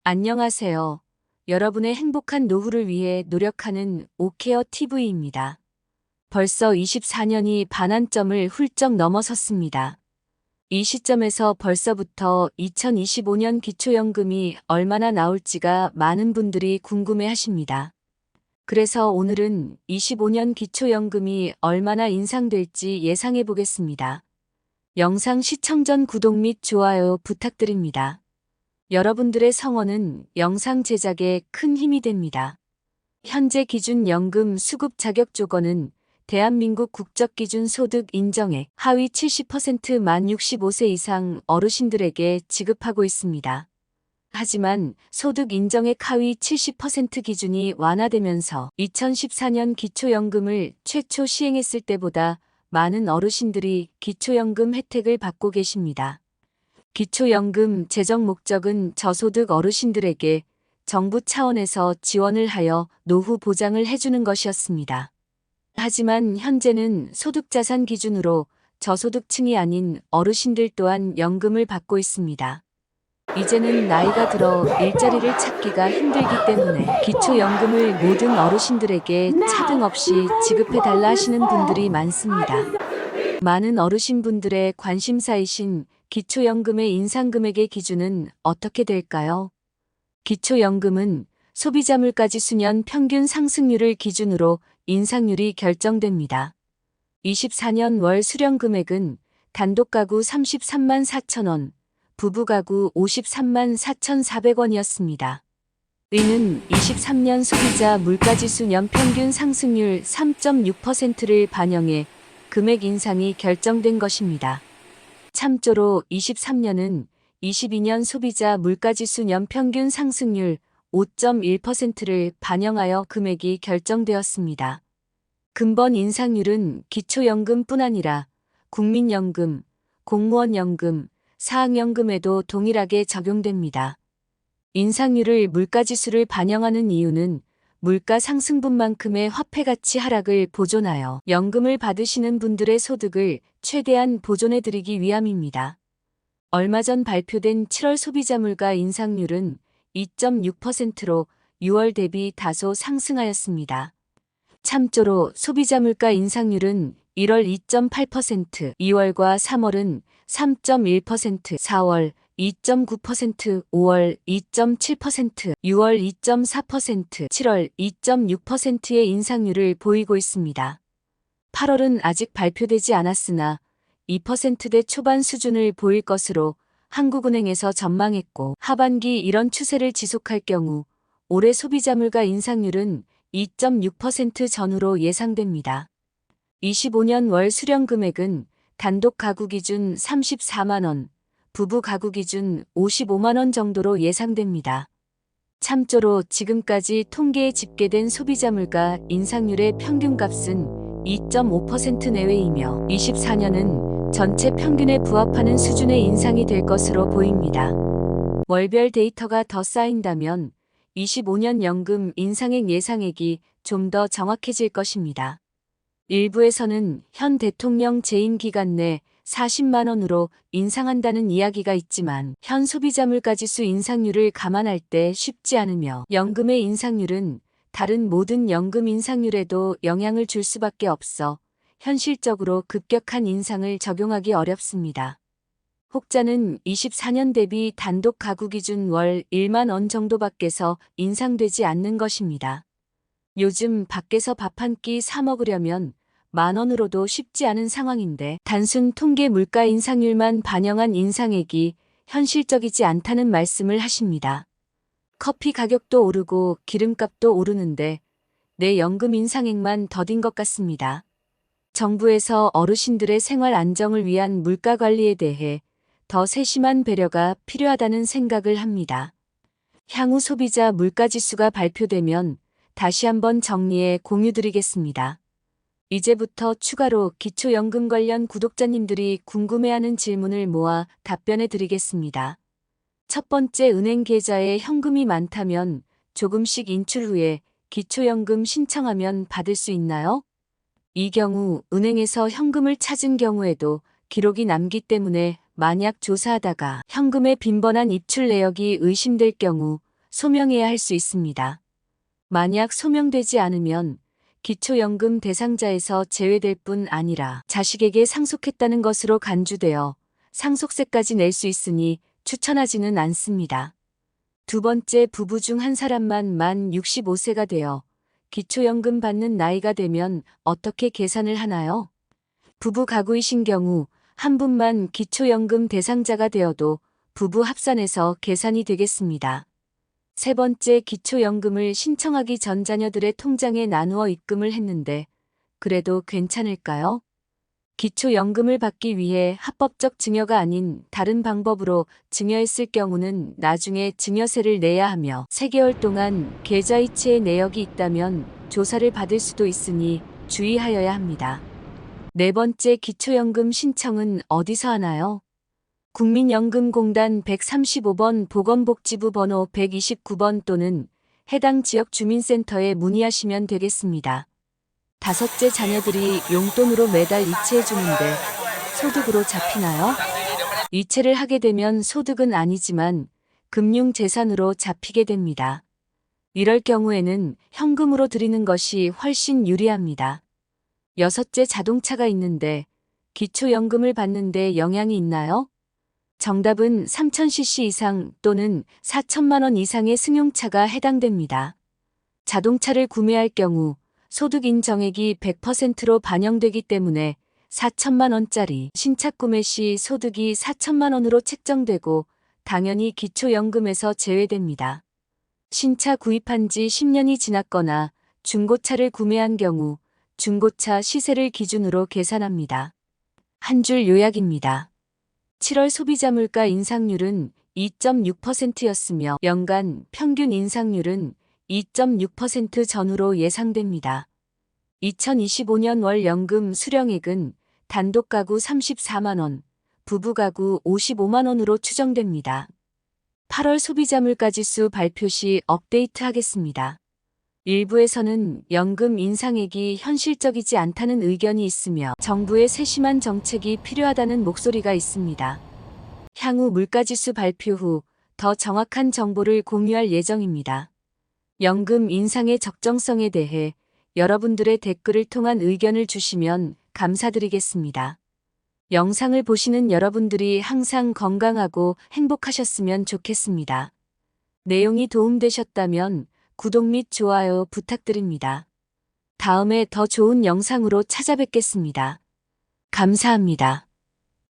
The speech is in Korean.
안녕하세요. 여러분의 행복한 노후를 위해 노력하는 오케어 TV입니다. 벌써 24년이 반환점을 훌쩍 넘어섰습니다. 이 시점에서 벌써부터 2025년 기초연금이 얼마나 나올지가 많은 분들이 궁금해 하십니다. 그래서 오늘은 25년 기초연금이 얼마나 인상될지 예상해 보겠습니다. 영상 시청 전 구독 및 좋아요 부탁드립니다. 여러분들의 성원은 영상 제작에 큰 힘이 됩니다. 현재 기준 연금 수급 자격 조건은 대한민국 국적기준 소득 인정액 하위 70% 만 65세 이상 어르신들에게 지급하고 있습니다. 하지만 소득 인정액 하위 70% 기준이 완화되면서 2014년 기초연금을 최초 시행했을 때보다 많은 어르신들이 기초연금 혜택을 받고 계십니다. 기초연금 제정 목적은 저소득 어르신들에게 정부 차원에서 지원을 하여 노후 보장을 해주는 것이었습니다. 하지만 현재는 소득자산 기준으로 저소득층이 아닌 어르신들 또한 연금을 받고 있습니다. 이제는 나이가 들어 일자리를 찾기가 힘들기 때문에 기초연금을 모든 어르신들에게 차등 없이 지급해달라 하시는 분들이 많습니다. 많은 어르신분들의 관심사이신 기초연금의 인상금액의 기준은 어떻게 될까요? 기초연금은 소비자 물가지수년 평균 상승률을 기준으로 인상률이 결정됩니다. 24년 월 수령금액은 단독가구 33만 4천 원, 부부가구 53만 4,400원이었습니다. 이는 23년 소비자 물가지수 연평균 상승률 3.6%를 반영해 금액 인상이 결정된 것입니다. 참조로 23년은 22년 소비자 물가지수 연평균 상승률 5.1%를 반영하여 금액이 결정되었습니다. 근본 인상률은 기초연금뿐 아니라 국민연금, 공무원연금, 사학연금에도 동일하게 적용됩니다. 인상률을 물가지수를 반영하는 이유는 물가 상승분만큼의 화폐가치 하락을 보존하여 연금을 받으시는 분들의 소득을 최대한 보존해드리기 위함입니다. 얼마 전 발표된 7월 소비자 물가 인상률은 2.6%로 6월 대비 다소 상승하였습니다. 참조로 소비자 물가 인상률은 1월 2.8%, 2월과 3월은 3.1%, 4월 2.9%, 5월 2.7%, 6월 2.4%, 7월 2.6%의 인상률을 보이고 있습니다. 8월은 아직 발표되지 않았으나 2%대 초반 수준을 보일 것으로 한국은행에서 전망했고 하반기 이런 추세를 지속할 경우 올해 소비자 물가 인상률은 2.6% 전후로 예상됩니다. 25년 월 수령 금액은 단독 가구 기준 34만 원, 부부 가구 기준 55만 원 정도로 예상됩니다. 참조로 지금까지 통계에 집계된 소비자 물가 인상률의 평균값은 2.5% 내외이며 24년은 전체 평균에 부합하는 수준의 인상이 될 것으로 보입니다. 월별 데이터가 더 쌓인다면 25년 연금 인상액 예상액이 좀 더 정확해질 것입니다. 일부에서는 현 대통령 재임 기간 내 40만 원으로 인상한다는 이야기가 있지만 현 소비자 물가지수 인상률을 감안할 때 쉽지 않으며 연금의 인상률은 다른 모든 연금 인상률에도 영향을 줄 수밖에 없어 현실적으로 급격한 인상을 적용하기 어렵습니다. 혹자는 24년 대비 단독 가구 기준 월 1만 원 정도밖에서 인상되지 않는 것입니다. 요즘 밖에서 밥 한 끼 사 먹으려면 만 원으로도 쉽지 않은 상황인데 단순 통계 물가 인상률만 반영한 인상액이 현실적이지 않다는 말씀을 하십니다. 커피 가격도 오르고 기름값도 오르는데 내 연금 인상액만 더딘 것 같습니다. 정부에서 어르신들의 생활 안정을 위한 물가 관리에 대해 더 세심한 배려가 필요하다는 생각을 합니다. 향후 소비자 물가지수가 발표되면 다시 한번 정리해 공유드리겠습니다. 이제부터 추가로 기초연금 관련 구독자님들이 궁금해하는 질문을 모아 답변해 드리겠습니다. 첫 번째, 은행 계좌에 현금이 많다면 조금씩 인출 후에 기초연금 신청하면 받을 수 있나요? 이 경우 은행에서 현금을 찾은 경우에도 기록이 남기 때문에 만약 조사하다가 현금의 빈번한 입출 내역이 의심될 경우 소명해야 할 수 있습니다. 만약 소명되지 않으면 기초연금 대상자에서 제외될 뿐 아니라 자식에게 상속했다는 것으로 간주되어 상속세까지 낼 수 있으니 추천하지는 않습니다. 두 번째, 부부 중 한 사람만 만 65세가 되어 기초연금 받는 나이가 되면 어떻게 계산을 하나요? 부부 가구이신 경우 한 분만 기초연금 대상자가 되어도 부부 합산해서 계산이 되겠습니다. 세 번째, 기초연금을 신청하기 전 자녀들의 통장에 나누어 입금을 했는데 그래도 괜찮을까요? 기초연금을 받기 위해 합법적 증여가 아닌 다른 방법으로 증여했을 경우는 나중에 증여세를 내야 하며 3개월 동안 계좌이체에 내역이 있다면 조사를 받을 수도 있으니 주의하여야 합니다. 네 번째, 기초연금 신청은 어디서 하나요? 국민연금공단 135번 보건복지부 번호 129번 또는 해당 지역 주민센터에 문의하시면 되겠습니다. 다섯째, 자녀들이 용돈으로 매달 이체해 주는데 소득으로 잡히나요? 이체를 하게 되면 소득은 아니지만 금융재산으로 잡히게 됩니다. 이럴 경우에는 현금으로 드리는 것이 훨씬 유리합니다. 여섯째, 자동차가 있는데 기초연금을 받는데 영향이 있나요? 정답은 3000cc 이상 또는 4천만 원 이상의 승용차가 해당됩니다. 자동차를 구매할 경우 소득 인정액이 100%로 반영되기 때문에 4천만 원짜리 신차 구매 시 소득이 4천만 원으로 책정되고 당연히 기초연금에서 제외됩니다. 신차 구입한 지 10년이 지났거나 중고차를 구매한 경우 중고차 시세를 기준으로 계산합니다. 한 줄 요약입니다. 7월 소비자 물가 인상률은 2.6%였으며 연간 평균 인상률은 2.6% 전후로 예상됩니다. 2025년 월 연금 수령액은 단독 가구 34만 원, 부부 가구 55만 원으로 추정됩니다. 8월 소비자 물가지수 발표 시 업데이트하겠습니다. 일부에서는 연금 인상액이 현실적이지 않다는 의견이 있으며 정부의 세심한 정책이 필요하다는 목소리가 있습니다. 향후 물가지수 발표 후 더 정확한 정보를 공유할 예정입니다. 연금 인상의 적정성에 대해 여러분들의 댓글을 통한 의견을 주시면 감사드리겠습니다. 영상을 보시는 여러분들이 항상 건강하고 행복하셨으면 좋겠습니다. 내용이 도움되셨다면 구독 및 좋아요 부탁드립니다. 다음에 더 좋은 영상으로 찾아뵙겠습니다. 감사합니다.